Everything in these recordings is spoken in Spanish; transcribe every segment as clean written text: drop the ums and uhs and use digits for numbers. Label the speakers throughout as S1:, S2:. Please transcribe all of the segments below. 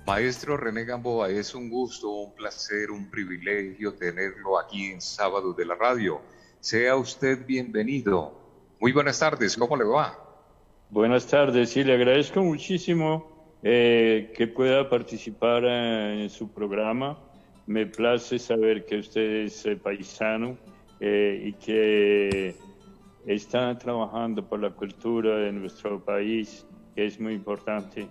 S1: Maestro René Gamboa, es un gusto, un placer, un privilegio tenerlo aquí en Sábado de la Radio. Sea usted bienvenido. Muy buenas tardes, ¿cómo le va?
S2: Buenas tardes, sí, le agradezco muchísimo que pueda participar en su programa. Me place saber que usted es paisano y que está trabajando por la cultura de nuestro país, que es muy importante.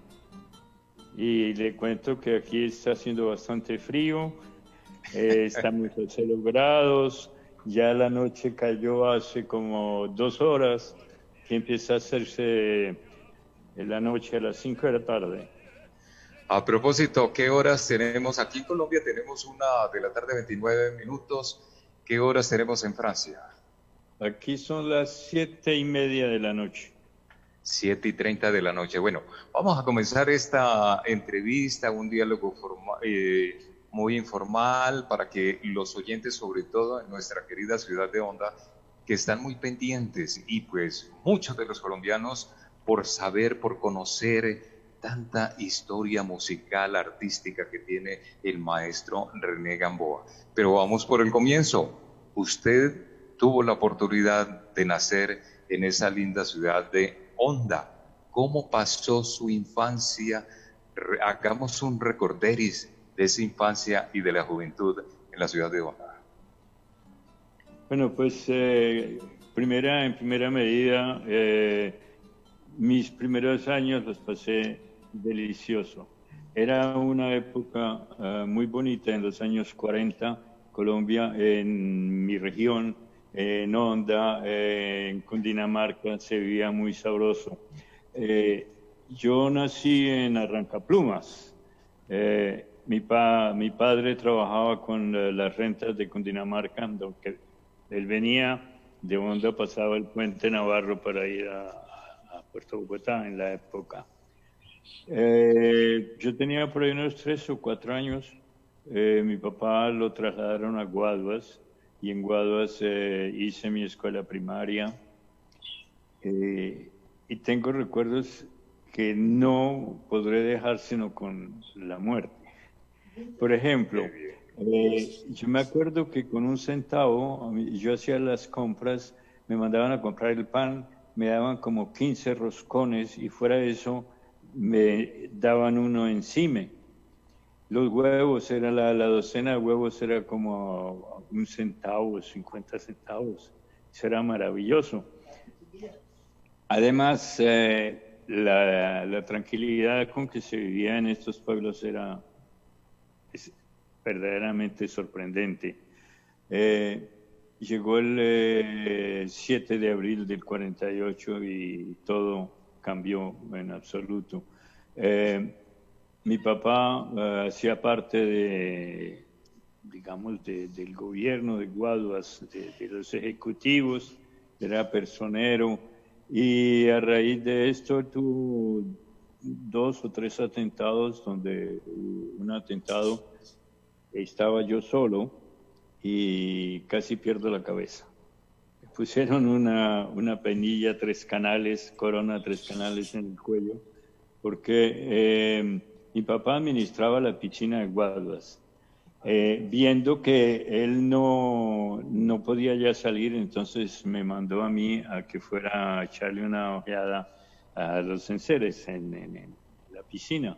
S2: Y le cuento que aquí está haciendo bastante frío, estamos a 0 grados, ya la noche cayó hace como 2 horas, que empieza a hacerse en la noche a las 5 de la tarde.
S1: A propósito, ¿qué horas tenemos? Aquí en Colombia tenemos 1 de la tarde, 29 minutos. ¿Qué horas tenemos en Francia?
S2: Aquí son las 7:30 de la noche.
S1: 7:30 de la noche. Bueno, vamos a comenzar esta entrevista, un diálogo muy informal para que los oyentes, sobre todo en nuestra querida ciudad de Honda, que están muy pendientes y pues muchos de los colombianos por saber, por conocer tanta historia musical, artística que tiene el maestro René Gamboa. Pero vamos por el comienzo. Usted tuvo la oportunidad de nacer en esa linda ciudad de Honda. ¿Cómo pasó su infancia? Hagamos un recorderis de esa infancia y de la juventud en la ciudad de Honda.
S2: Bueno, pues en primera medida, mis primeros años los pasé delicioso. Era una época muy bonita en los años 40, Colombia, en mi región, en Honda, en Cundinamarca, se vivía muy sabroso. Yo nací en Arrancaplumas. Mi padre trabajaba con las rentas de Cundinamarca, donde él venía de Honda, pasaba el puente Navarro para ir a Puerto Bogotá en la época. Yo tenía por ahí unos 3 o 4 años. Mi papá lo trasladaron a Guaduas y en Guaduas hice mi escuela primaria. Y tengo recuerdos que no podré dejar sino con la muerte. Por ejemplo, yo me acuerdo que con 1 centavo yo hacía las compras, me mandaban a comprar el pan, me daban como 15 roscones y fuera de eso me daban uno encima. Los huevos, era la docena de huevos era como 1 centavo, 50 centavos. Eso era maravilloso. Además, la tranquilidad con que se vivía en estos pueblos es verdaderamente sorprendente. Llegó el 7 de abril del 48 y todo cambió en absoluto. Mi papá hacía parte del gobierno de Guaduas, de los ejecutivos, era personero, y a raíz de esto tuvo 2 o 3 atentados, donde un atentado estaba yo solo y casi pierdo la cabeza. Me pusieron una penilla 3 canales, corona 3 canales en el cuello, porque mi papá administraba la piscina de Guaduas. Viendo que él no podía ya salir, entonces me mandó a mí a que fuera a echarle una ojeada a los enseres en la piscina.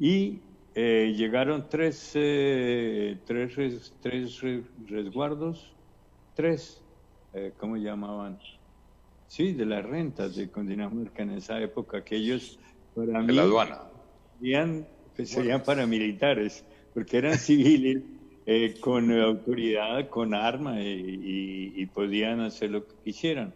S2: Y llegaron tres resguardos, ¿cómo llamaban? Sí, de las rentas de Cundinamarca en esa época, que ellos, para
S1: De la
S2: mí,
S1: aduana.
S2: serían paramilitares, porque eran civiles con autoridad, con arma y podían hacer lo que quisieran.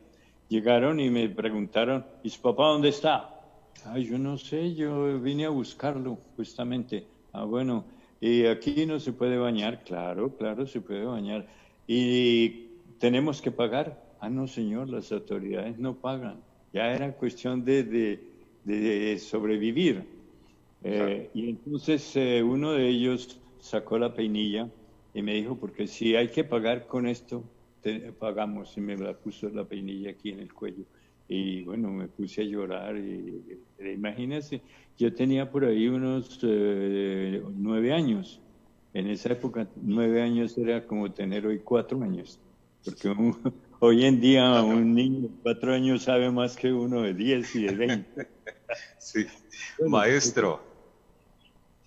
S2: Llegaron y me preguntaron, ¿y su papá dónde está? Ay, yo no sé, yo vine a buscarlo justamente. Ah, bueno, ¿y aquí no se puede bañar? Claro, claro, se puede bañar. ¿Y tenemos que pagar? Ah, no, señor, las autoridades no pagan. Ya era cuestión de sobrevivir. Y entonces uno de ellos sacó la peinilla y me dijo, porque si hay que pagar con esto, pagamos. Y me la puso la peinilla aquí en el cuello. Y bueno, me puse a llorar. Imagínense, yo tenía por ahí unos 9 años. En esa época, 9 años era como tener hoy 4 años. Porque hoy en día
S1: Claro.
S2: un niño de 4 años sabe más que uno de 10 y de 20.
S1: Sí.
S2: Bueno,
S1: Maestro,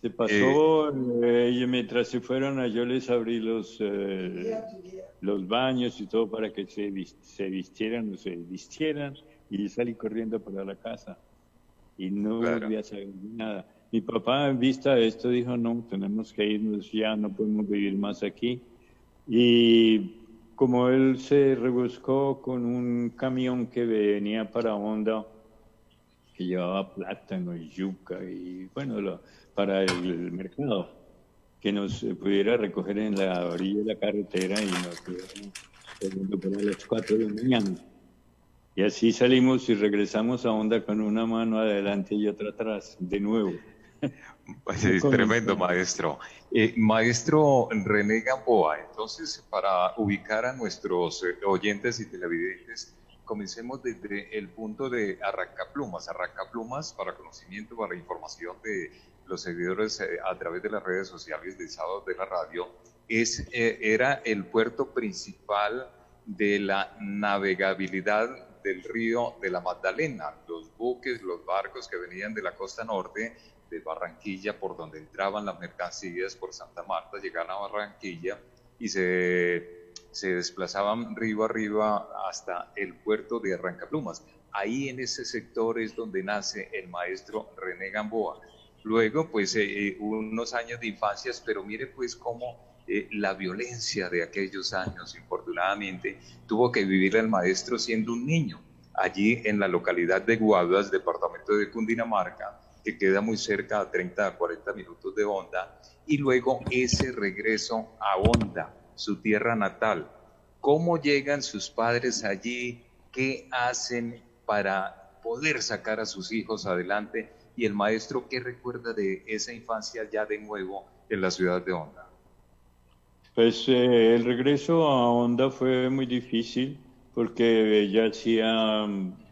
S2: se
S1: eh,
S2: pasó, y mientras se fueron, yo les abrí los baños y todo para que se vistieran o se vistieran y salí corriendo para la casa y no
S1: claro.
S2: volví a saber nada. Mi papá, en vista de esto, dijo, no, tenemos que irnos ya, no podemos vivir más aquí. Y como él se rebuscó con un camión que venía para Honda, que llevaba plátano y yuca y bueno, para el mercado, que nos pudiera recoger en la orilla de la carretera y nos llevara corriendo para las 4 de la mañana. Y así salimos y regresamos a Honda con una mano adelante y otra atrás, de nuevo.
S1: Pues
S2: No
S1: es tremendo,
S2: comenzamos.
S1: maestro. Maestro René Gamboa, entonces, para ubicar a nuestros oyentes y televidentes, comencemos desde el punto de Arrancaplumas. Arrancaplumas, para conocimiento, para información de los seguidores a través de las redes sociales de Sábados de la Radio, era el puerto principal de la navegabilidad del río de la Magdalena. Los buques, los barcos que venían de la costa norte de Barranquilla, por donde entraban las mercancías por Santa Marta, llegaban a Barranquilla y se desplazaban río arriba hasta el puerto de Arrancaplumas. Ahí en ese sector es donde nace el maestro René Gamboa. Luego, pues, unos años de infancias, pero mire pues cómo la violencia de aquellos años, infortunadamente, tuvo que vivir el maestro siendo un niño, allí en la localidad de Guaduas, departamento de Cundinamarca, que queda muy cerca, a 30 a 40 minutos de Honda, y luego ese regreso a Honda, su tierra natal. ¿Cómo llegan sus padres allí? ¿Qué hacen para poder sacar a sus hijos adelante? Y el maestro, ¿qué recuerda de esa infancia ya de nuevo en la ciudad de Honda?
S2: Pues el regreso a Honda fue muy difícil porque ya hacía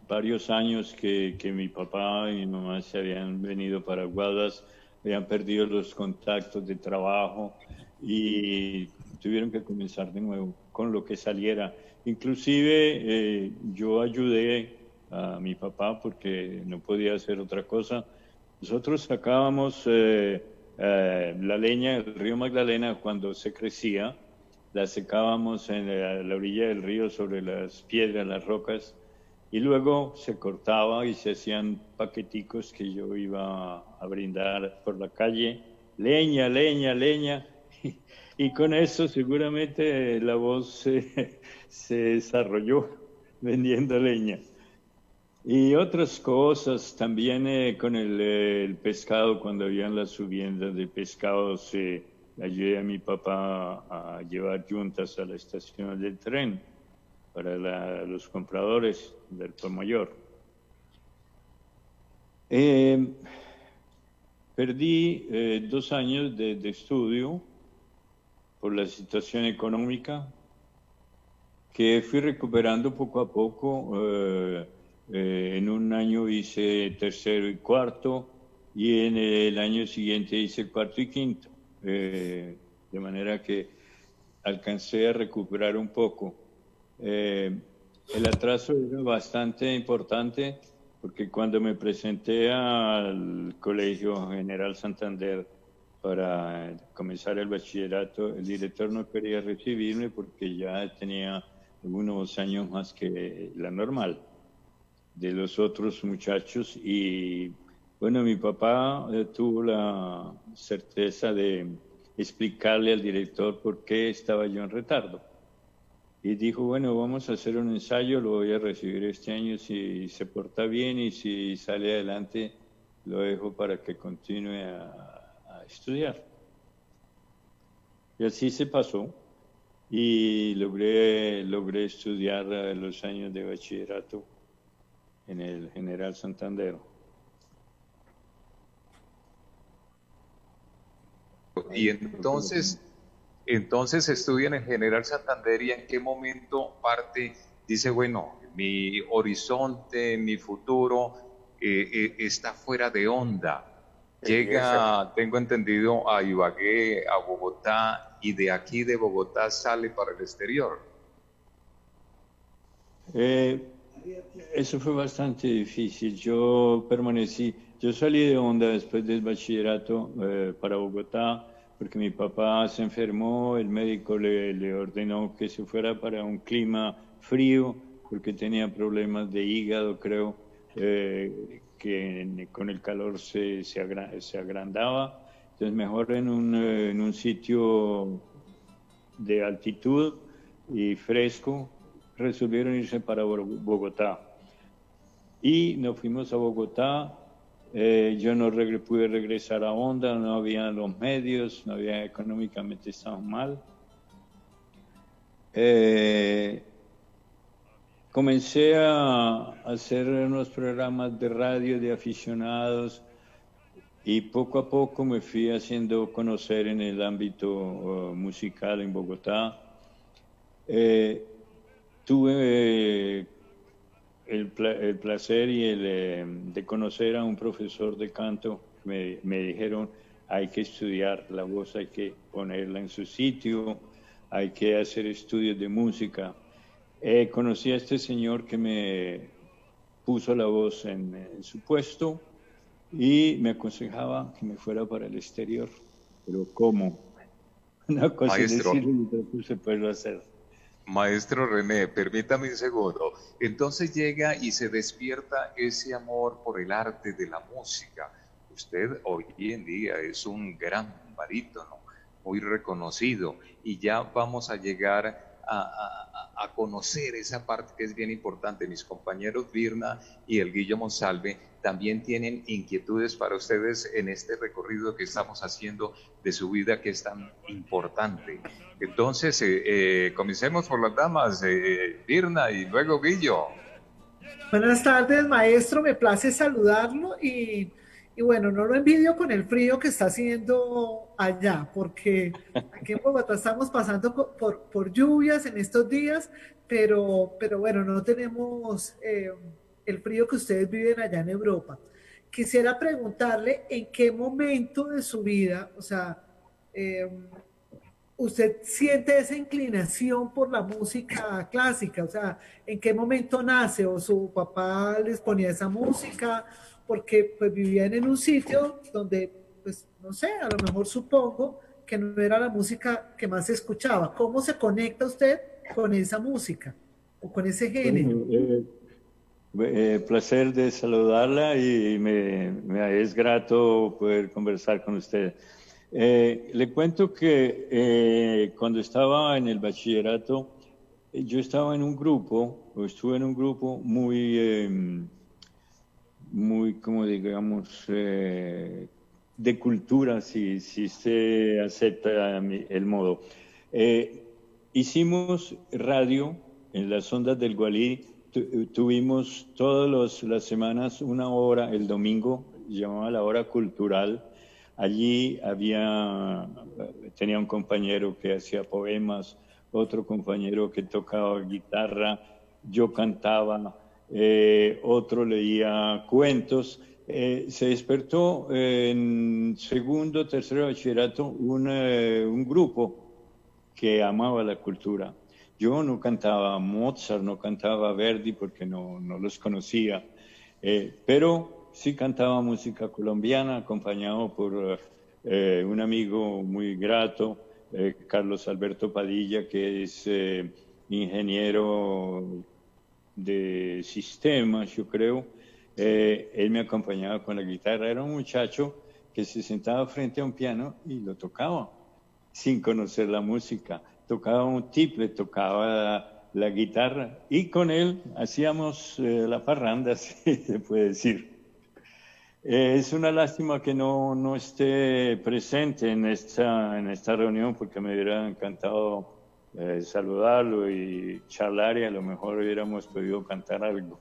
S2: varios años que mi papá y mi mamá se habían venido para Guadas, habían perdido los contactos de trabajo y tuvieron que comenzar de nuevo con lo que saliera. Inclusive yo ayudé a mi papá porque no podía hacer otra cosa. Nosotros sacábamos la leña del río Magdalena cuando se crecía, la secábamos en la orilla del río sobre las piedras, las rocas, y luego se cortaba y se hacían paqueticos que yo iba a brindar por la calle, leña, leña, leña, y con eso seguramente la voz se desarrolló vendiendo leña. Y otras cosas, también con el pescado, cuando habían las subiendas de pescados, ayudé a mi papá a llevar yuntas a la estación del tren para los compradores del por mayor. Eh, Perdí 2 años de estudio por la situación económica que fui recuperando poco a poco. En un año hice tercero y cuarto y en el año siguiente hice cuarto y quinto. De manera que alcancé a recuperar un poco. El atraso era bastante importante porque cuando me presenté al Colegio General Santander para comenzar el bachillerato, el director no quería recibirme porque ya tenía algunos años más que la normal de los otros muchachos y bueno, mi papá tuvo la certeza de explicarle al director por qué estaba yo en retardo. Y dijo, bueno, vamos a hacer un ensayo, lo voy a recibir este año si se porta bien y si sale adelante lo dejo para que continúe a estudiar. Y así se pasó y logré estudiar los años de bachillerato en el General Santander.
S1: Y entonces estudia en el General Santander y en qué momento parte, dice, bueno, mi horizonte, mi futuro está fuera de onda. Llega, tengo entendido, a Ibagué, a Bogotá, y de aquí de Bogotá sale para el exterior.
S2: Eso fue bastante difícil. Yo salí de onda después del bachillerato para Bogotá, porque mi papá se enfermó, el médico le ordenó que se fuera para un clima frío, porque tenía problemas de hígado, creo, que con el calor se agrandaba. Entonces mejor en un sitio de altitud y fresco, resolvieron irse para Bogotá. Y nos fuimos a Bogotá. Yo no pude regresar a Honda, no había los medios, no había, económicamente estábamos mal. Comencé a hacer unos programas de radio de aficionados y poco a poco me fui haciendo conocer en el ámbito musical en Bogotá. Tuve el placer de conocer a un profesor de canto. Me dijeron, hay que estudiar la voz, hay que ponerla en su sitio, hay que hacer estudios de música. Conocí a este señor que me puso la voz en su puesto y me aconsejaba que me fuera para el exterior. Pero ¿cómo? Una cosa es decirlo y otra cosa es poderlo hacer.
S1: Maestro René, permítame un segundo. Entonces llega y se despierta ese amor por el arte de la música. Usted hoy en día es un gran barítono, muy reconocido, y ya vamos a llegar a conocer esa parte que es bien importante. Mis compañeros Virna y el Guillo Monsalve también tienen inquietudes para ustedes en este recorrido que estamos haciendo de su vida, que es tan importante. Entonces, comencemos por las damas, Virna y luego Guillo.
S3: Buenas tardes, maestro, me place saludarlo y bueno, no lo envidio con el frío que está haciendo allá, porque aquí en Bogotá estamos pasando por lluvias en estos días, pero bueno, no tenemos el frío que ustedes viven allá en Europa. Quisiera preguntarle en qué momento de su vida, o sea, usted siente esa inclinación por la música clásica, o sea, ¿en qué momento nace? ¿O su papá les ponía esa música? Porque pues vivían en un sitio donde, pues no sé, a lo mejor supongo que no era la música que más se escuchaba. ¿Cómo se conecta usted con esa música o con ese género?
S2: Bueno, placer de saludarla y me es grato poder conversar con usted. Le cuento que cuando estaba en el bachillerato, yo estaba en un grupo, o estuve en un grupo muy, como digamos, de cultura, si se acepta el modo. Hicimos radio en las ondas del Gualí, tuvimos todas las semanas una hora, el domingo, llamaba la hora cultural. Allí tenía un compañero que hacía poemas, otro compañero que tocaba guitarra, yo cantaba, otro leía cuentos. Se despertó en segundo, tercero bachillerato un grupo que amaba la cultura. Yo no cantaba Mozart, no cantaba Verdi porque no los conocía, pero sí cantaba música colombiana, acompañado por un amigo muy grato, Carlos Alberto Padilla, que es ingeniero de sistemas, yo creo. Él me acompañaba con la guitarra. Era un muchacho que se sentaba frente a un piano y lo tocaba, sin conocer la música. Tocaba un tiple, tocaba la guitarra, y con él hacíamos la parranda, si se puede decir. Es una lástima que no esté presente en esta reunión, porque me hubiera encantado saludarlo y charlar, y a lo mejor hubiéramos podido cantar algo.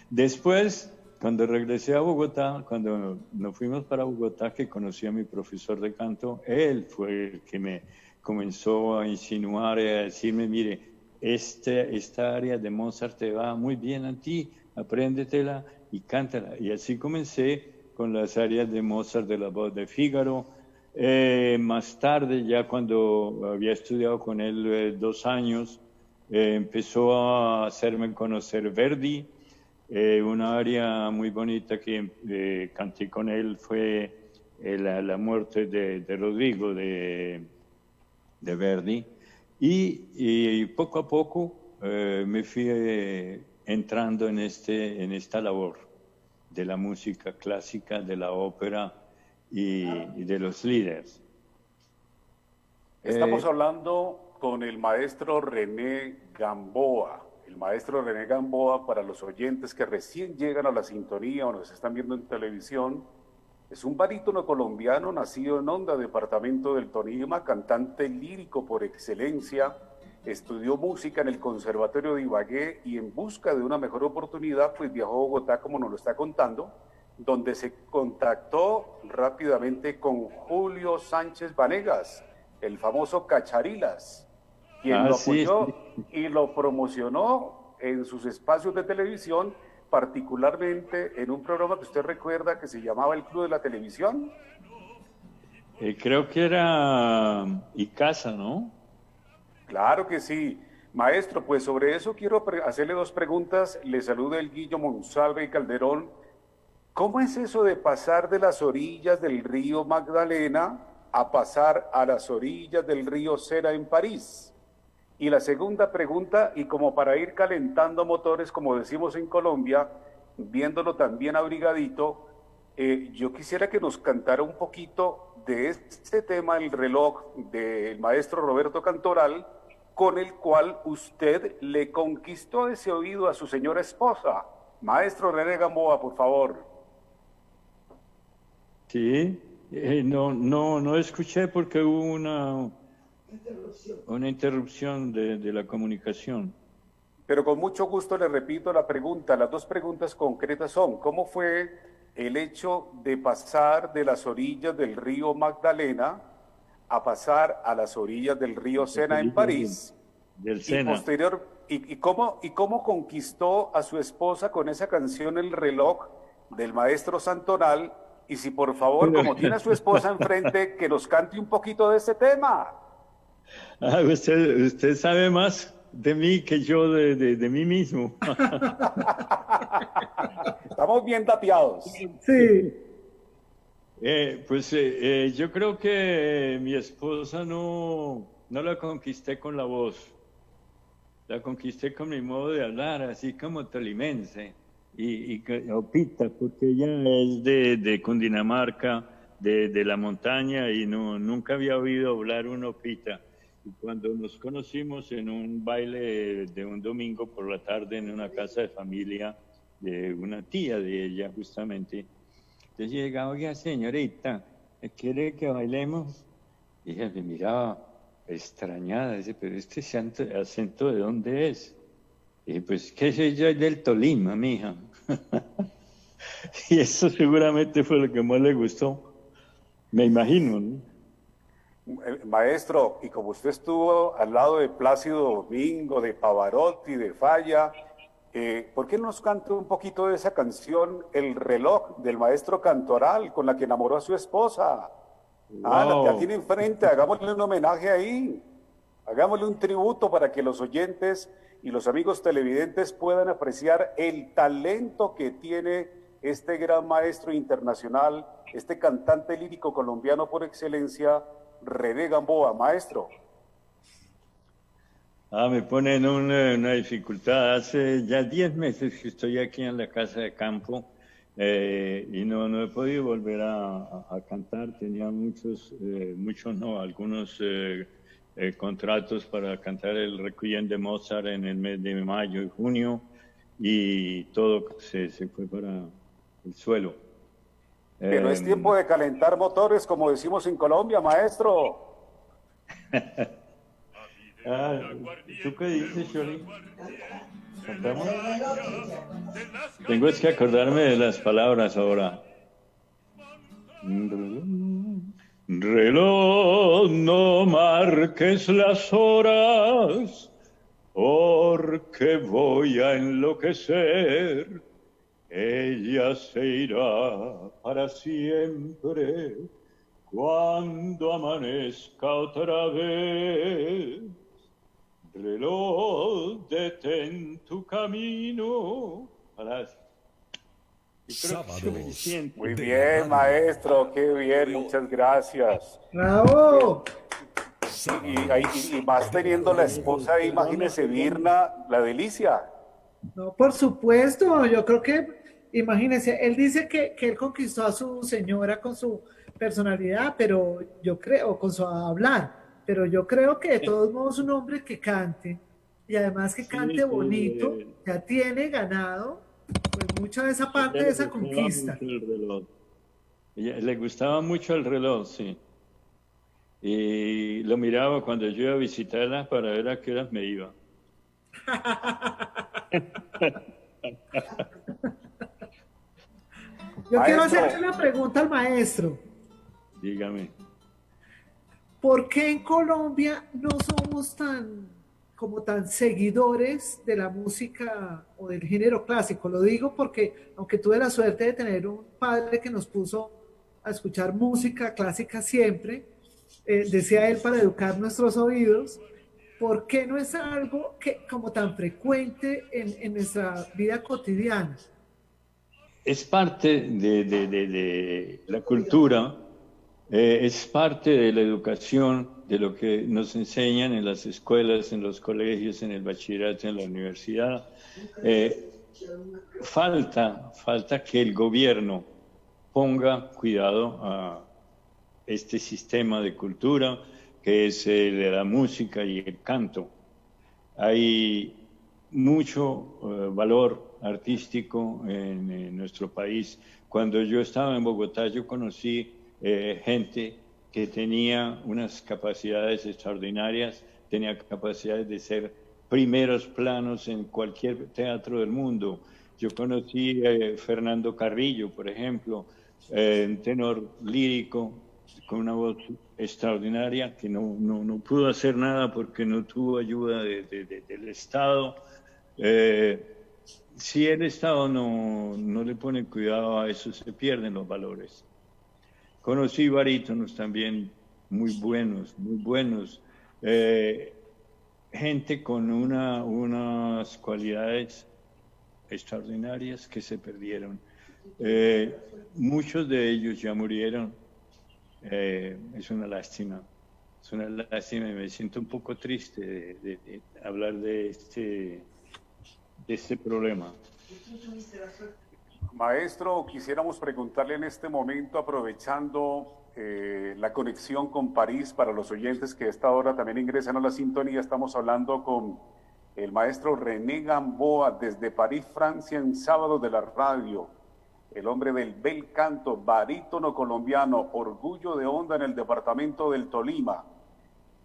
S2: Después, cuando regresé a Bogotá, cuando nos fuimos para Bogotá, que conocí a mi profesor de canto, él fue el que me comenzó a insinuar y a decirme, mire, esta área de Mozart te va muy bien a ti, apréndetela y cántala. Y así comencé con las áreas de Mozart de la voz de Fígaro. Más tarde, ya cuando había estudiado con él 2 años, empezó a hacerme conocer Verdi. Una área muy bonita que canté con él fue la muerte de Rodrigo de Verdi. Y poco a poco me fui entrando en esta labor de la música clásica, de la ópera y de los líderes.
S4: Estamos hablando con el maestro René Gamboa. El maestro René Gamboa, para los oyentes que recién llegan a la sintonía o nos están viendo en televisión, es un barítono colombiano nacido en Honda, departamento del Tolima, cantante lírico por excelencia. Estudió música en el Conservatorio de Ibagué y en busca de una mejor oportunidad, pues viajó a Bogotá, como nos lo está contando, donde se contactó rápidamente con Julio Sánchez Vanegas, el famoso Cacharilas, quien lo apoyó y lo promocionó en sus espacios de televisión, particularmente en un programa que usted recuerda que se llamaba El Club de la Televisión.
S2: Creo que era Icasa, ¿no?
S4: Claro que sí. Maestro, pues sobre eso quiero hacerle 2 preguntas. Le saluda el Guillo Monsalve y Calderón. ¿Cómo es eso de pasar de las orillas del río Magdalena a pasar a las orillas del río Sena en París? Y la segunda pregunta, y como para ir calentando motores, como decimos en Colombia, viéndolo también abrigadito, yo quisiera que nos cantara un poquito de este tema, el reloj, del maestro Roberto Cantoral, con el cual usted le conquistó ese oído a su señora esposa. Maestro René Gamboa, por favor.
S2: Sí, no escuché porque hubo una interrupción de la comunicación.
S4: Pero con mucho gusto le repito la pregunta. Las 2 preguntas concretas son: ¿cómo fue el hecho de pasar de las orillas del río Magdalena a pasar a las orillas del río Sena en París?
S2: Del Sena.
S4: ¿Y cómo conquistó a su esposa con esa canción El reloj del maestro Santoral? Y si por favor, como tiene a su esposa enfrente, que nos cante un poquito de ese tema.
S2: Usted sabe más de mí que yo de mí mismo.
S4: Estamos bien tapiados.
S3: Sí.
S2: Yo creo que mi esposa no la conquisté con la voz. La conquisté con mi modo de hablar, así como tolimense. Y opita, porque ella es de Cundinamarca, de la montaña, y nunca había oído hablar un opita. Y cuando nos conocimos en un baile de un domingo por la tarde en una casa de familia de una tía de ella, justamente, entonces llegaba, oiga, señorita, ¿quiere que bailemos? Y ella me miraba extrañada, dice, pero este acento ¿de dónde es? Y pues, ¿qué sé yo? Es del Tolima, mija. Y eso seguramente fue lo que más le gustó, me imagino, ¿no?
S4: Maestro, y como usted estuvo al lado de Plácido Domingo, de Pavarotti, de Falla, ¿por qué no nos canta un poquito de esa canción, El reloj, del maestro Cantoral, con la que enamoró a su esposa?
S2: Wow.
S4: La tiene enfrente, hagámosle un homenaje ahí, hagámosle un tributo para que los oyentes y los amigos televidentes puedan apreciar el talento que tiene este gran maestro internacional, este cantante lírico colombiano por excelencia, René Gamboa. Maestro.
S2: Me pone en una dificultad. Hace ya 10 meses que estoy aquí en la casa de campo y no he podido volver a cantar. Tenía algunos contratos para cantar el Requiem de Mozart en el mes de mayo y junio, y todo se fue para el suelo.
S4: Pero es tiempo de calentar motores, como decimos en Colombia, maestro.
S2: ¿Tú qué dices, Shirley? ¿Cantamos? Tengo que acordarme de las palabras ahora. Reloj, no marques las horas, porque voy a enloquecer. Ella se irá para siempre cuando amanezca otra vez. Reloj, detén tu camino.
S4: Muy bien, maestro, qué bien, muchas gracias.
S3: ¡Bravo!
S4: Y más teniendo la esposa ahí, imagínese, Virna, la delicia.
S3: No, por supuesto, yo creo que, imagínense, él dice que él conquistó a su señora con su personalidad, pero yo creo, con su hablar, pero yo creo que de todos modos un hombre que cante, y además que cante bonito, ya tiene ganado, pues mucha de esa parte de esa conquista.
S2: Le gustaba mucho el reloj, sí. Y lo miraba cuando yo iba a visitarla para ver a qué horas me iba.
S3: Yo quiero hacerle una pregunta al maestro.
S2: Dígame.
S3: ¿Por qué en Colombia no somos tan seguidores de la música o del género clásico? Lo digo porque, aunque tuve la suerte de tener un padre que nos puso a escuchar música clásica siempre, decía él, para educar nuestros oídos, ¿por qué no es algo que como tan frecuente en nuestra vida cotidiana?
S2: Es parte de la cultura, es parte de la educación, de lo que nos enseñan en las escuelas, en los colegios, en el bachillerato, en la universidad. Falta que el gobierno ponga cuidado a este sistema de cultura que es el de la música y el canto. Hay mucho valor artístico en nuestro país. Cuando yo estaba en Bogotá, yo conocí gente que tenía unas capacidades extraordinarias, tenía capacidades de ser primeros planos en cualquier teatro del mundo. Yo conocí a Fernando Carrillo, por ejemplo, un tenor lírico con una voz extraordinaria que no pudo hacer nada porque no tuvo ayuda del Estado. Si el Estado no le pone cuidado a eso, se pierden los valores. Conocí barítonos también muy buenos, gente con unas cualidades extraordinarias que se perdieron. Muchos de ellos ya murieron. Es una lástima y me siento un poco triste de hablar de este problema.
S4: Maestro, quisiéramos preguntarle en este momento, aprovechando la conexión con París, para los oyentes que a esta hora también ingresan a la sintonía, estamos hablando con el maestro René Gamboa desde París, Francia, en Sábado de la Radio, el hombre del bel canto, barítono colombiano, orgullo de Honda en el departamento del Tolima.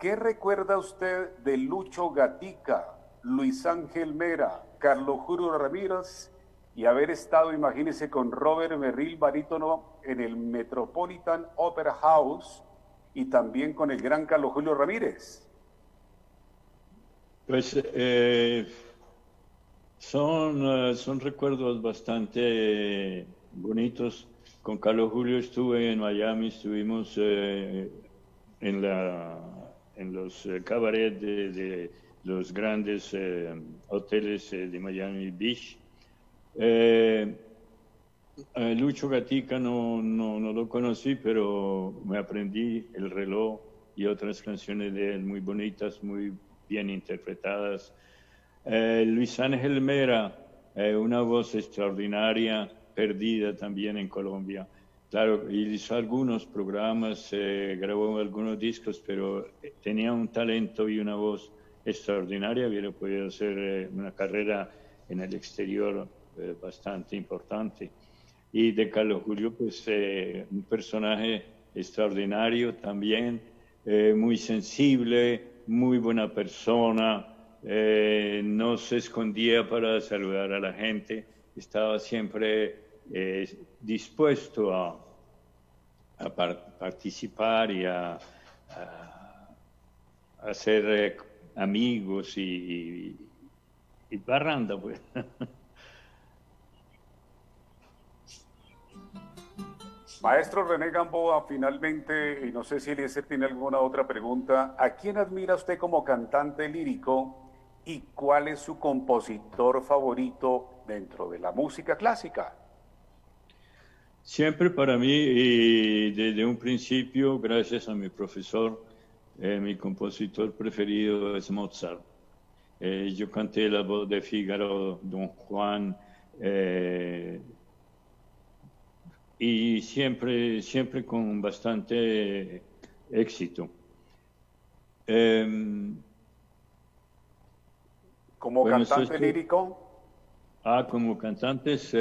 S4: ¿Qué recuerda usted de Lucho Gatica, Luis Ángel Mera, Carlos Julio Ramírez y haber estado, imagínese, con Robert Merrill, barítono, en el Metropolitan Opera House y también con el gran Carlos Julio Ramírez?
S2: Pues son recuerdos bastante bonitos. Con Carlos Julio estuve en Miami, estuvimos en los cabarets de los grandes hoteles de Miami Beach. Lucho Gatica no lo conocí, pero me aprendí El Reloj y otras canciones de él muy bonitas, muy bien interpretadas. Luis Ángel Mera, una voz extraordinaria, perdida también en Colombia. Claro, hizo algunos programas, grabó algunos discos, pero tenía un talento y una voz extraordinaria. Hubiera podido hacer una carrera en el exterior bastante importante. Y de Carlos Julio, pues un personaje extraordinario también, muy sensible, muy buena persona, no se escondía para saludar a la gente, estaba siempre dispuesto a participar y a hacer amigos y parranda, pues.
S4: Maestro René Gamboa, finalmente, y no sé si Eliezer tiene alguna otra pregunta, ¿a quién admira usted como cantante lírico y cuál es su compositor favorito dentro de la música clásica?
S2: Siempre para mí, y desde un principio, gracias a mi profesor, mi compositor preferido es Mozart. Yo canté La voz de Fígaro, Don Juan, y siempre con bastante éxito.
S4: Como cantante lírico.
S2: Como cantantes,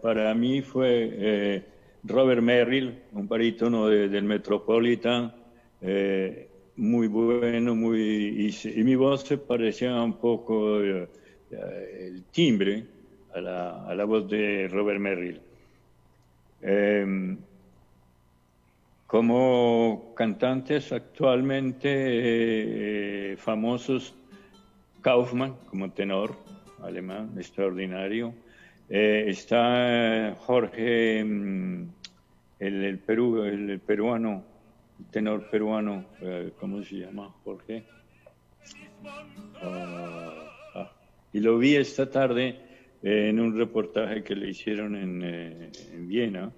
S2: para mí fue Robert Merrill, un barítono del Metropolitan, muy bueno, y mi voz se parecía un poco el timbre a la voz de Robert Merrill. Como cantantes actualmente famosos, Kaufmann como tenor alemán, extraordinario. Está Jorge, el peruano, el tenor peruano, ¿cómo se llama? Jorge. Y lo vi esta tarde en un reportaje que le hicieron en Viena.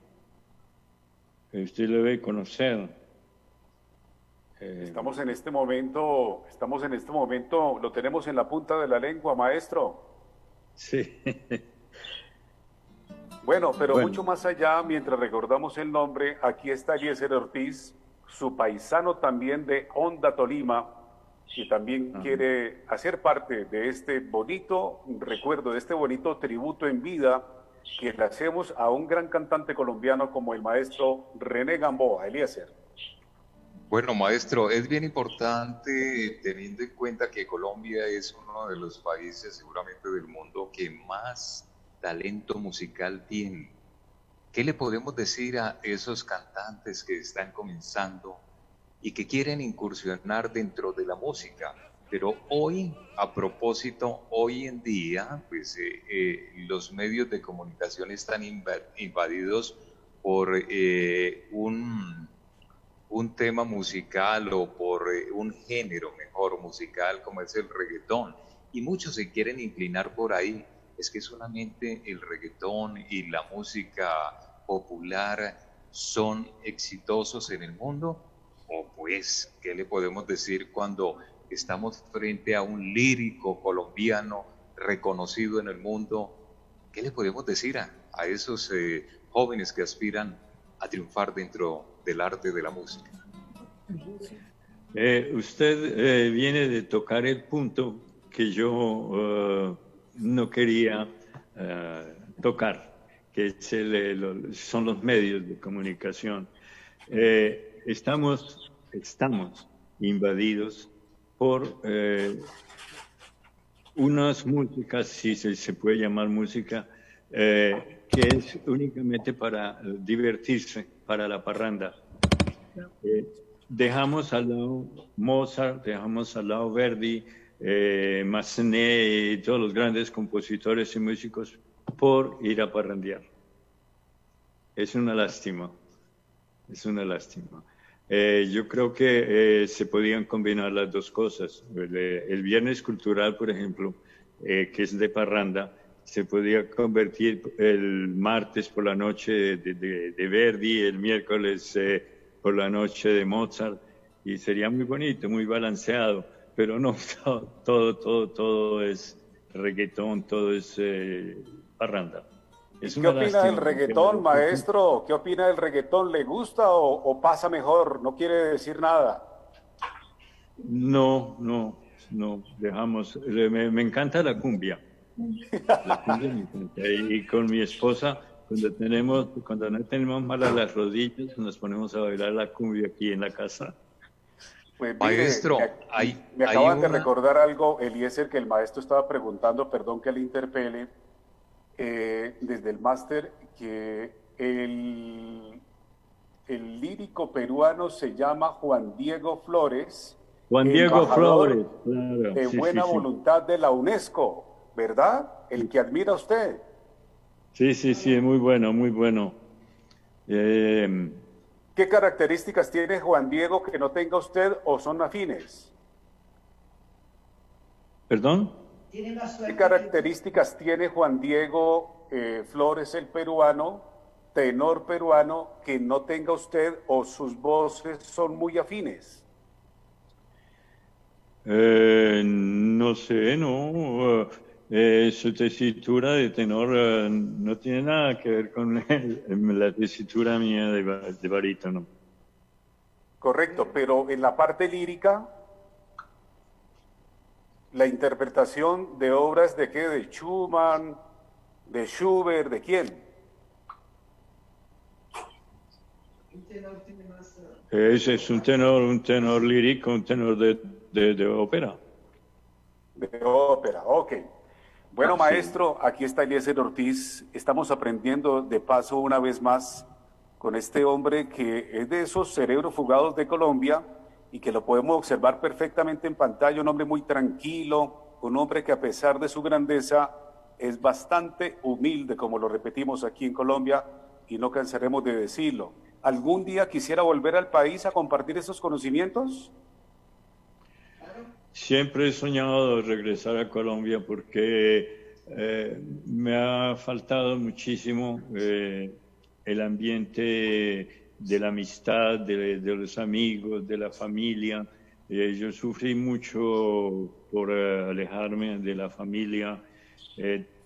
S2: Usted lo debe conocer.
S4: Estamos en este momento, lo tenemos en la punta de la lengua, maestro.
S2: Sí.
S4: Bueno, pero mucho más allá, mientras recordamos el nombre, aquí está Eliezer Ortiz, su paisano también de Honda, Tolima, que también quiere hacer parte de este bonito recuerdo, de este bonito tributo en vida que le hacemos a un gran cantante colombiano como el maestro René Gamboa. Eliezer.
S1: Bueno, maestro, es bien importante teniendo en cuenta que Colombia es uno de los países seguramente del mundo que más talento musical tiene. ¿Qué le podemos decir a esos cantantes que están comenzando y que quieren incursionar dentro de la música? Pero hoy, a propósito, hoy en día, pues los medios de comunicación están invadidos por un tema musical o por un género mejor musical como es el reggaetón, y muchos se quieren inclinar por ahí. Es que solamente el reggaetón y la música popular son exitosos en el mundo, o pues, ¿qué le podemos decir cuando estamos frente a un lírico colombiano reconocido en el mundo? ¿Qué le podemos decir a esos jóvenes que aspiran a triunfar dentro del arte de la música?
S2: Usted viene de tocar el punto que yo no quería tocar, que es son los medios de comunicación. Estamos invadidos por unas músicas, si se puede llamar música, que es únicamente para divertirse, para la parranda. Dejamos al lado Mozart, dejamos al lado Verdi, Massenet y todos los grandes compositores y músicos por ir a parrandear. Es una lástima, es una lástima. Yo creo que se podían combinar las dos cosas. El viernes cultural, por ejemplo, que es de parranda, se podía convertir el martes por la noche de Verdi, el miércoles por la noche de Mozart, y sería muy bonito, muy balanceado, pero no, todo es reggaetón, todo es parranda.
S4: ¿Qué opina del reggaetón, maestro? ¿Qué opina del reggaetón? ¿Le gusta o pasa mejor? ¿No quiere decir nada?
S2: No, dejamos, me encanta la cumbia. La cumbia me encanta. Y con mi esposa, cuando no tenemos malas las rodillas, nos ponemos a bailar la cumbia aquí en la casa.
S4: Pues mire, maestro, me acaban de recordar algo, Eliezer, que el maestro estaba preguntando, perdón que le interpele, desde el máster, que el lírico peruano se llama Juan Diego Flores
S2: Juan Diego Flores, claro.
S4: De buena voluntad de la UNESCO, ¿verdad? El que admira a usted.
S2: Sí, es muy bueno, muy bueno.
S4: ¿Qué características tiene Juan Diego que no tenga usted o son afines?
S2: ¿Perdón?
S4: ¿Qué características tiene Juan Diego Flores, el peruano, tenor peruano, que no tenga usted o sus voces son muy afines?
S2: No sé, no. Su tesitura de tenor no tiene nada que ver con la tesitura mía de barítono.
S4: Correcto, pero en la parte lírica, la interpretación de obras de qué, de Schumann, de Schubert, ¿de quién?
S2: Ese es un tenor lírico, un tenor de ópera.
S4: De ópera, ok. Bueno,
S2: Sí.
S4: maestro, aquí está Eliezer Ortiz. Estamos aprendiendo de paso una vez más con este hombre que es de esos cerebros fugados de Colombia y que lo podemos observar perfectamente en pantalla, un hombre muy tranquilo, un hombre que a pesar de su grandeza es bastante humilde, como lo repetimos aquí en Colombia y no cansaremos de decirlo. ¿Algún día quisiera volver al país a compartir esos conocimientos?
S2: Siempre he soñado regresar a Colombia porque me ha faltado muchísimo el ambiente de la amistad, de los amigos, de la familia. Yo sufrí mucho por alejarme de la familia.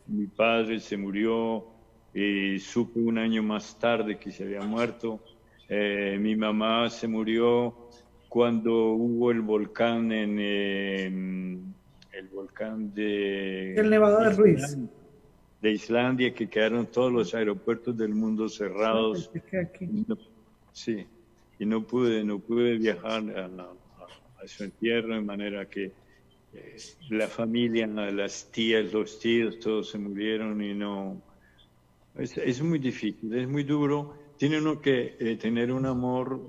S2: Mi padre se murió y supe un año más tarde que se había muerto. Mi mamá se murió cuando hubo el volcán el volcán
S3: El Nevado de Ruiz.
S2: De Islandia, que quedaron todos los aeropuertos del mundo cerrados. Sí, y no pude viajar a su entierro, de manera que la familia, las tías, los tíos, todos se murieron y no... Es muy difícil, es muy duro. Tiene uno que tener un amor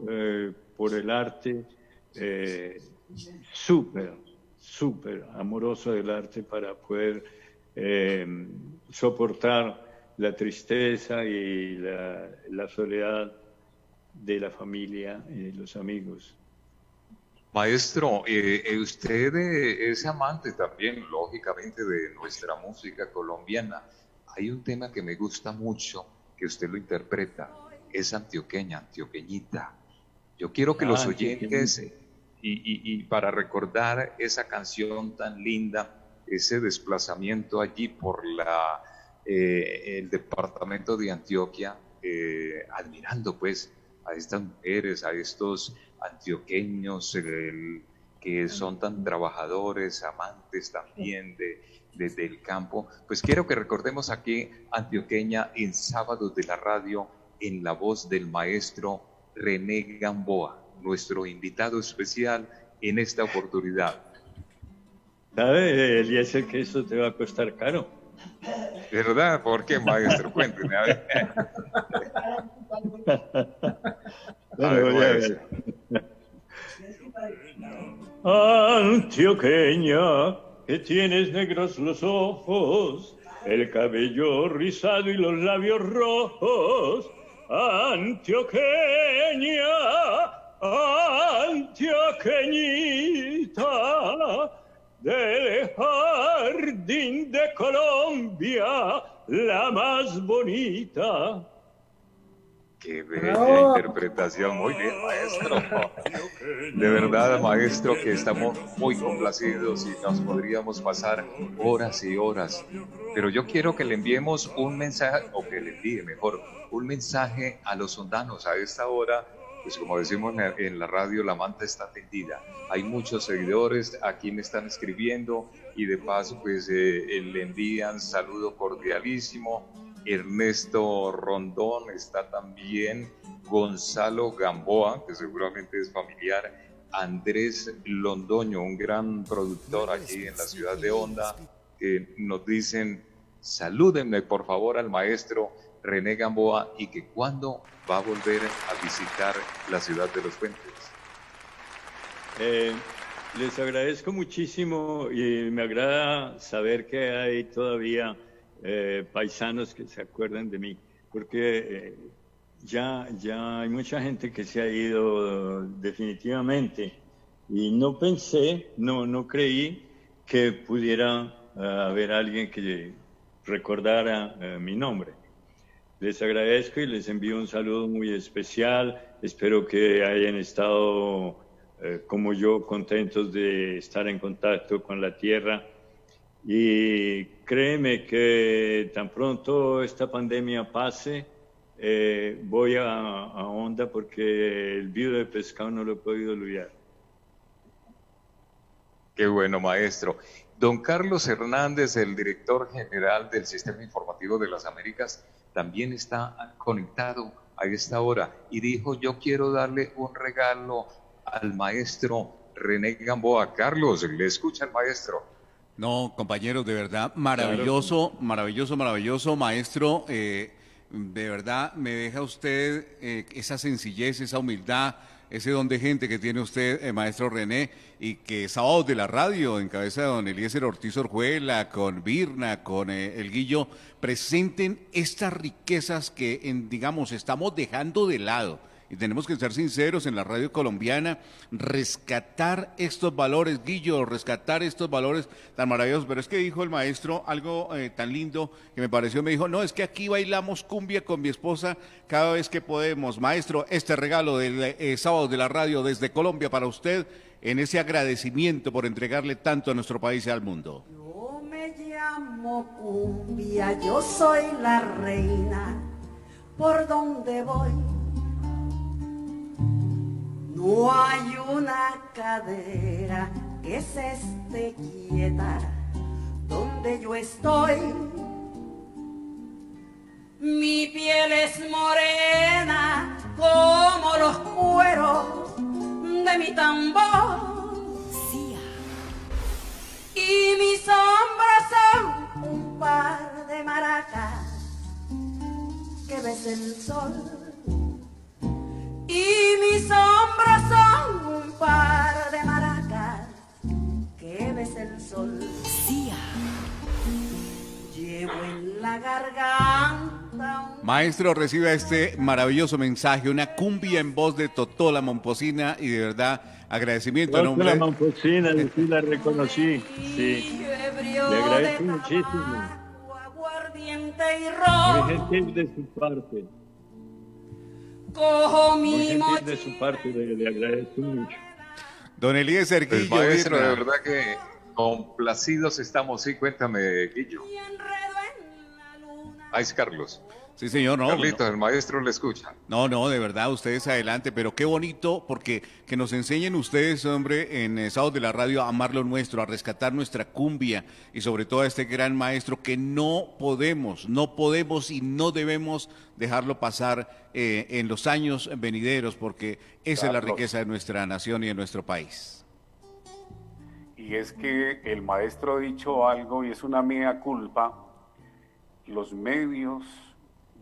S2: por el arte súper amoroso del arte para poder soportar la tristeza y la soledad de la familia y de los amigos.
S1: Maestro, usted es amante también, lógicamente, de nuestra música colombiana. Hay un tema que me gusta mucho, que usted lo interpreta, es antioqueña, antioqueñita. Yo quiero que los oyentes, y para recordar esa canción tan linda, ese desplazamiento allí por el departamento de Antioquia, admirando pues a estas mujeres, a estos antioqueños que son tan trabajadores, amantes también del campo, pues quiero que recordemos aquí Antioqueña en Sábados de la Radio, en la voz del maestro René Gamboa, nuestro invitado especial en esta oportunidad.
S2: ¿Sabe, Eliezer, que eso te va a costar caro?
S1: ¿Verdad? ¿Por qué, maestro? Cuénteme, a ver.
S2: Antioqueña, que tienes negros los ojos, el cabello rizado y los labios rojos. Antioqueña, antioqueñita, del jardín de Colombia, la más bonita.
S1: Qué bella interpretación, muy bien, maestro. De verdad, maestro, que estamos muy complacidos y nos podríamos pasar horas y horas. Pero yo quiero que le enviemos un mensaje, o que le envíe mejor, un mensaje a los hondanos a esta hora. Pues como decimos en la radio, la manta está tendida. Hay muchos seguidores, aquí me están escribiendo y de paso pues le envían saludo cordialísimo. Ernesto Rondón está también, Gonzalo Gamboa, que seguramente es familiar, Andrés Londoño, un gran productor aquí en la ciudad de Honda, que nos dicen, salúdenme por favor al maestro René Gamboa y que cuándo va a volver a visitar la ciudad de los Puentes.
S2: Les agradezco muchísimo y me agrada saber que hay todavía paisanos que se acuerdan de mí, porque ya hay mucha gente que se ha ido definitivamente y no pensé, no creí que pudiera haber alguien que recordara mi nombre. Les agradezco y les envío un saludo muy especial. Espero que hayan estado, como yo, contentos de estar en contacto con la tierra. Y créeme que tan pronto esta pandemia pase, voy a Honda porque el viudo de pescado no lo he podido olvidar.
S1: Qué bueno, maestro. Don Carlos Hernández, el director general del Sistema Informativo de las Américas, también está conectado a esta hora y dijo, yo quiero darle un regalo al maestro René Gamboa. Carlos, ¿le escucha el maestro?
S5: No, compañeros, de verdad, maravilloso, claro. maravilloso, maestro. De verdad, me deja usted esa sencillez, esa humildad, ese don de gente que tiene usted, maestro René, y que Sábados de la Radio, en cabeza de don Eliezer Ortiz Orjuela, con Virna, con el Guillo, presenten estas riquezas que, digamos, estamos dejando de lado. Y tenemos que ser sinceros en la radio colombiana, rescatar estos valores, Guillo, rescatar estos valores tan maravillosos. Pero es que dijo el maestro algo tan lindo que me pareció, me dijo, no, es que aquí bailamos cumbia con mi esposa cada vez que podemos. Maestro, este regalo del Sábado de la Radio desde Colombia para usted, en ese agradecimiento por entregarle tanto a nuestro país y al mundo.
S6: Yo me llamo cumbia, yo soy la reina, por donde voy. No hay una cadera que se esté quieta donde yo estoy. Mi piel es morena como los cueros de mi tambor. Y mis hombros son un par de maracas que besa el sol. Y mis hombros son un par de maracas que besa el sol. Llevo en la garganta
S5: Maestro, reciba este maravilloso mensaje, una cumbia en voz de Totó la Momposina, y de verdad, agradecimiento.
S2: Totó la Momposina, sí la reconocí, sí. Le agradezco muchísimo.
S6: Aguardiente y ron.
S2: Muy gentil de su parte.
S6: Cojo
S2: Muy
S6: mi
S2: gentil de su parte, le agradezco mucho.
S5: Don Eliezer Guillo.
S1: Pues maestro, de verdad que complacidos estamos. Sí, cuéntame, Guillo. Ahí es Carlos.
S5: Sí, señor, no.
S1: Carlitos, el maestro le escucha.
S5: No, de verdad, ustedes adelante, pero qué bonito, porque que nos enseñen ustedes, hombre, en Sábados de la Radio a amar lo nuestro, a rescatar nuestra cumbia, y sobre todo a este gran maestro que no podemos y no debemos dejarlo pasar en los años venideros, porque esa es la riqueza de nuestra nación y de nuestro país.
S4: Y es que el maestro ha dicho algo, y es una mea culpa, los medios,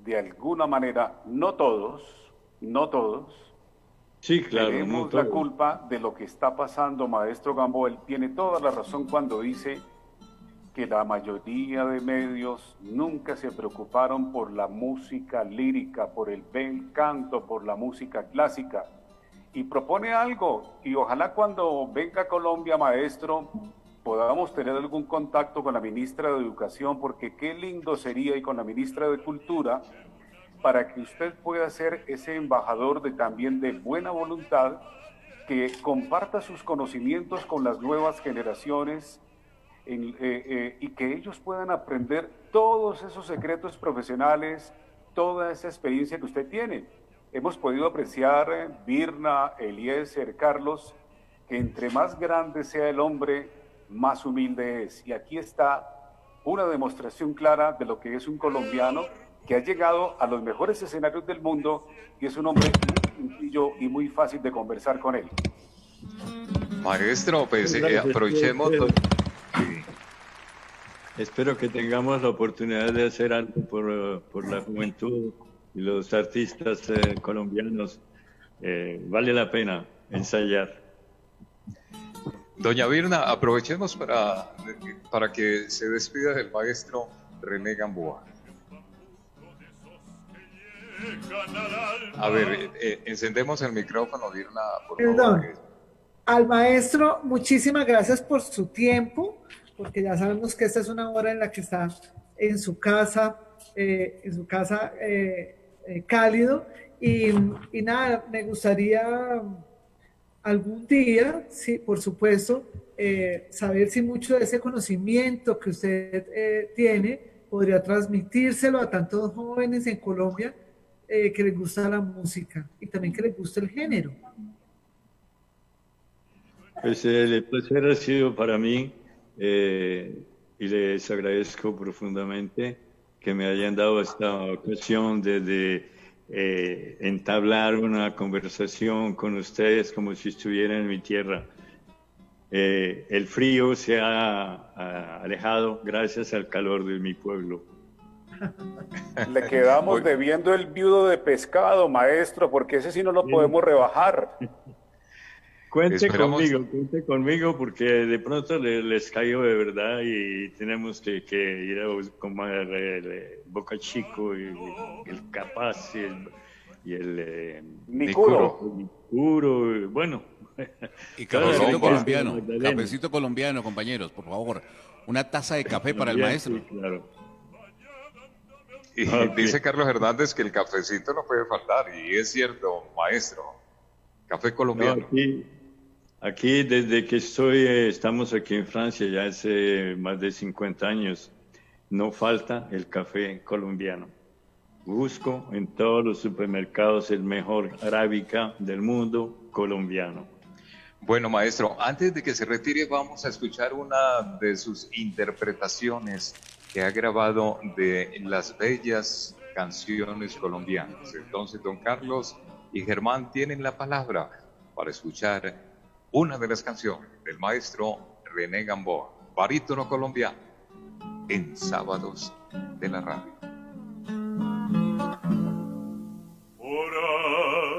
S4: de alguna manera, no todos,
S2: sí, claro,
S4: tenemos la culpa de lo que está pasando, maestro Gamboa. Él tiene toda la razón cuando dice que la mayoría de medios nunca se preocuparon por la música lírica, por el bel canto, por la música clásica. Y propone algo, y ojalá cuando venga a Colombia, maestro, podamos tener algún contacto con la ministra de Educación, porque qué lindo sería, y con la ministra de Cultura, para que usted pueda ser ese embajador también de buena voluntad, que comparta sus conocimientos con las nuevas generaciones, y que ellos puedan aprender todos esos secretos profesionales, toda esa experiencia que usted tiene. Hemos podido apreciar, Virna, Eliezer, Carlos, que entre más grande sea el hombre, más humilde es. Y aquí está una demostración clara de lo que es un colombiano que ha llegado a los mejores escenarios del mundo, y es un hombre muy sencillo y muy fácil de conversar con él.
S1: Maestro, pues aprovechemos.
S2: Espero que tengamos la oportunidad de hacer algo por la juventud y los artistas colombianos. Vale la pena ensayar.
S1: Doña Virna, aprovechemos para que se despida del maestro René Gamboa. A ver, encendemos el micrófono, Virna, por
S3: Perdón.
S1: favor.
S3: Al maestro, muchísimas gracias por su tiempo, porque ya sabemos que esta es una hora en la que está en su casa cálido. Y nada, me gustaría algún día, sí, por supuesto, saber si mucho de ese conocimiento que usted tiene podría transmitírselo a tantos jóvenes en Colombia que les gusta la música y también que les gusta el género.
S2: Pues el placer ha sido para mí y les agradezco profundamente que me hayan dado esta ocasión de entablar una conversación con ustedes como si estuvieran en mi tierra. El frío se ha alejado gracias al calor de mi pueblo.
S4: Le quedamos debiendo el viudo de pescado, maestro, porque ese sí no lo podemos rebajar.
S2: Cuente conmigo porque de pronto les caigo de verdad y tenemos que ir a comer el Boca Chico y el Capaz y el
S4: Nicuro,
S2: bueno.
S5: Y cafecito colombiano, compañeros, por favor. Una taza de café para el maestro.
S2: Sí, claro.
S1: Y dice Carlos Hernández que el cafecito no puede faltar, y es cierto, maestro. Café colombiano.
S2: No, aquí desde que estamos aquí en Francia ya hace más de 50 años, no falta el café colombiano. Busco en todos los supermercados el mejor arábica del mundo colombiano.
S1: Bueno, maestro, antes de que se retire vamos a escuchar una de sus interpretaciones que ha grabado de las bellas canciones colombianas. Entonces, don Carlos y Germán tienen la palabra para escuchar una de las canciones del maestro René Gamboa, barítono colombiano, en Sábados de la Radio.
S7: Por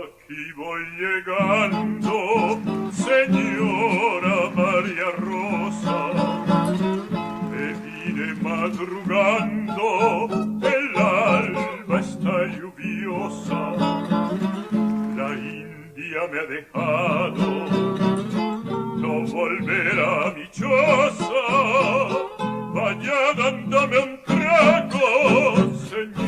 S7: aquí voy llegando, señora María Rosa, me vine madrugando, el alba está lluviosa, la India me ha dejado, no volverá a mi choza, vaya dándome un trago, señor.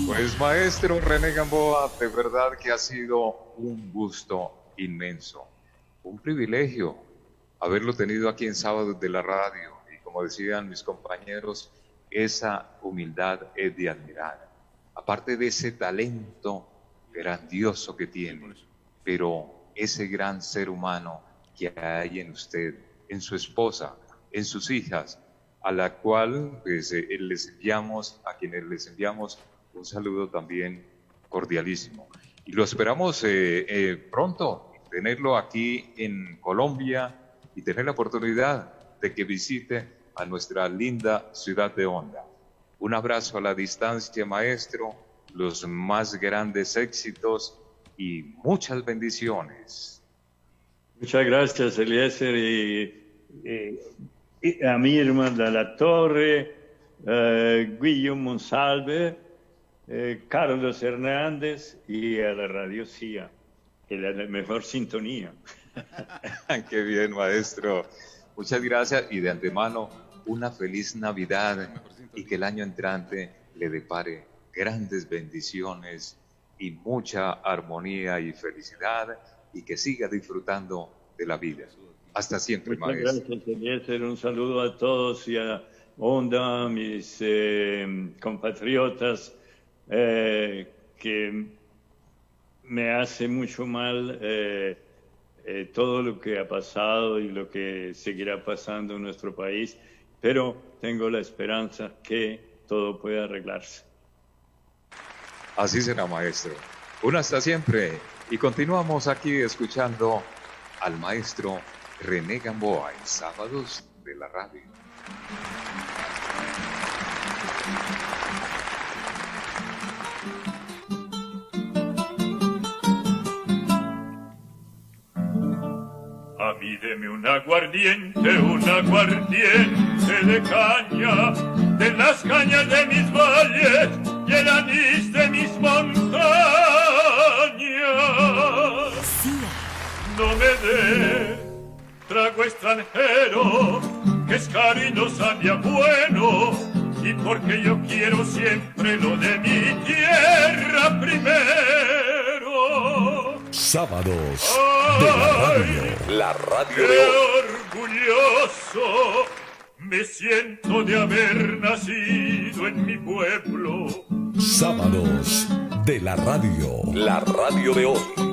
S1: Pues maestro René Gamboa, de verdad que ha sido un gusto inmenso, un privilegio haberlo tenido aquí en Sábados de la Radio, y como decían mis compañeros, esa humildad es de admirar, aparte de ese talento grandioso que tiene, pero ese gran ser humano que hay en usted, en su esposa, en sus hijas, a la cual pues, a quienes les enviamos un saludo también cordialísimo. Y lo esperamos pronto, tenerlo aquí en Colombia y tener la oportunidad de que visite a nuestra linda ciudad de Honda. Un abrazo a la distancia, maestro, los más grandes éxitos y muchas bendiciones.
S2: Muchas gracias, Eliezer, y a mi hermana de la Torre, Guillermo Monsalve, Carlos Hernández y a la Radio CIA, que es la mejor sintonía.
S1: Qué bien, maestro. Muchas gracias y de antemano una feliz Navidad y que el año entrante le depare grandes bendiciones y mucha armonía y felicidad y que siga disfrutando de la vida. Hasta siempre, maestro.
S2: Muchas gracias, Eliezer. Un saludo a todos y a Honda, mis compatriotas, que me hace mucho mal todo lo que ha pasado y lo que seguirá pasando en nuestro país, pero tengo la esperanza que todo pueda arreglarse.
S1: Así será, maestro. Un hasta siempre. Y continuamos aquí escuchando al maestro René Gamboa en Sábados de la Radio.
S7: deme un aguardiente de caña, de las cañas de mis valles y el anís de mis montañas. No me dé trago extranjero, que es caro y no sabía bueno, y porque yo quiero siempre lo de mi tierra primero.
S8: Sábados de la radio. La radio
S7: ¡Qué
S8: de hoy.
S7: orgulloso me siento de haber nacido en mi pueblo!
S8: Sábados de la radio. La radio de hoy.